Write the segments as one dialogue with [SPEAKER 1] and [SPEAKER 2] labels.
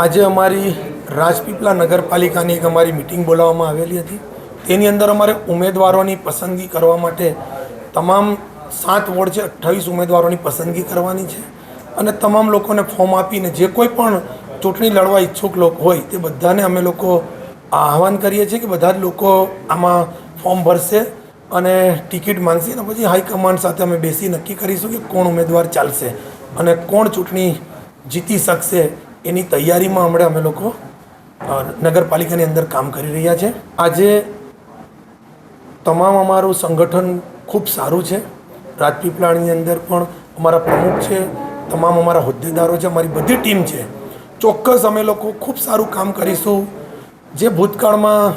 [SPEAKER 1] આજે અમારી રાજપીપળા નગરપાલિકાની એક અમારી મિટિંગ બોલાવવામાં આવેલી હતી। તેની અંદર અમારે ઉમેદવારોની પસંદગી કરવા માટે તમામ 7 વોર્ડ છે 28 ઉમેદવારોની પસંદગી કરવાની છે અને તમામ લોકોને ફોર્મ આપીને જે કોઈ પણ ચૂંટણી લડવા ઈચ્છુક લોકો હોય તે બધાને અમે લોકો આહવાન કરીએ છીએ કે બધા જ લોકો આમાં ફોર્મ ભરશે અને ટિકિટ માંગશે અને પછી હાઈકમાન્ડ સાથે અમે બેસી નક્કી કરીશું કે કોણ ઉમેદવાર ચાલશે અને કોણ ચૂંટણી જીતી શકશે। એની તૈયારીમાં હમણાં અમે લોકો નગરપાલિકાની અંદર કામ કરી રહ્યા છે। આજે તમામ અમારું સંગઠન ખૂબ સારું છે। રાજપીપળાની અંદર પણ અમારા પ્રમુખ છે, તમામ અમારા હોદ્દેદારો છે, અમારી બધી ટીમ છે। ચોક્કસ અમે લોકો ખૂબ સારું કામ કરીશું। જે ભૂતકાળમાં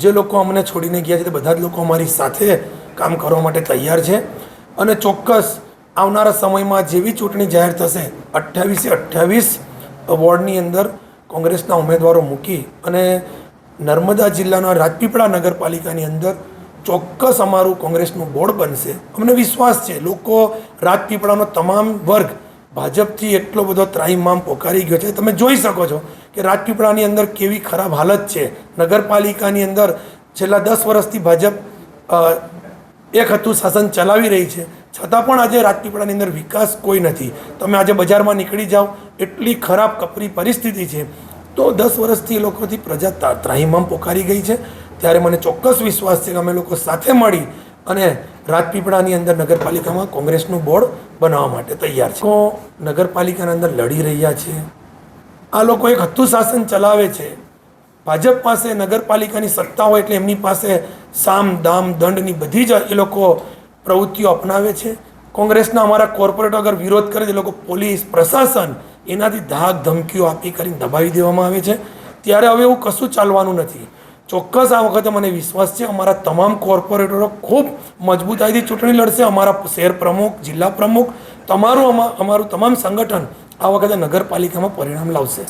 [SPEAKER 1] જે લોકો અમને છોડીને ગયા છે તે બધા જ લોકો અમારી સાથે કામ કરવા માટે તૈયાર છે અને ચોક્કસ આવનારા સમયમાં જેવી ચૂંટણી જાહેર થશે 28 વોર્ડની અંદર કોંગ્રેસના ઉમેદવારો મૂકી અને નર્મદા જિલ્લાના રાજપીપળા નગરપાલિકાની અંદર ચોક્કસ અમારું કોંગ્રેસનું બોર્ડ બનશે। અમને વિશ્વાસ છે લોકો રાજપીપળાનો તમામ વર્ગ ભાજપથી એટલો બધો ત્રાહિમામ પોકારી ગયો છે। તમે જોઈ શકો છો કે રાજપીપળાની અંદર કેવી ખરાબ હાલત છે। નગરપાલિકાની અંદર છેલ્લા 10 વર્ષથી ભાજપ એક હતું શાસન ચલાવી રહી છે, છતાં પણ આજે રાજપીપળાની અંદર વિકાસ કોઈ નથી। તમે આજે બજારમાં નીકળી જાઓ એટલી ખરાબ કપરી પરિસ્થિતિ છે। તો 10 વર્ષથી એ લોકોથી પ્રજા ત્રાહિમામ પોકારી ગઈ છે। ત્યારે મને ચોક્કસ વિશ્વાસ છે કે અમે લોકો સાથે મળી અને રાજપીપળાની અંદર નગરપાલિકામાં કોંગ્રેસનું બોર્ડ બનાવવા માટે તૈયાર છે। નગરપાલિકાના અંદર લડી રહ્યા છે। આ લોકો એક હતું શાસન ચલાવે છે। ભાજપ પાસે નગરપાલિકાની સત્તા હોય એટલે એમની પાસે સામ દામ દંડની બધી જ એ લોકો પ્રવૃત્તિઓ અપનાવે છે। કોંગ્રેસના અમારા કોર્પોરેટ અગર વિરોધ કરે એ લોકો પોલીસ પ્રશાસન એનાથી ધાક ધમકીઓ આપી કરીને દબાવી દેવામાં આવે છે। ત્યારે હવે એવું કશું ચાલવાનું નથી। ચોક્કસ આ વખતે મને વિશ્વાસ છે અમારા તમામ કોર્પોરેટરો ખૂબ મજબૂતાઈથી ચૂંટણી લડશે। અમારા શહેર પ્રમુખ, જિલ્લા પ્રમુખ, અમારું તમામ સંગઠન આ વખતે નગરપાલિકામાં પરિણામ લાવશે।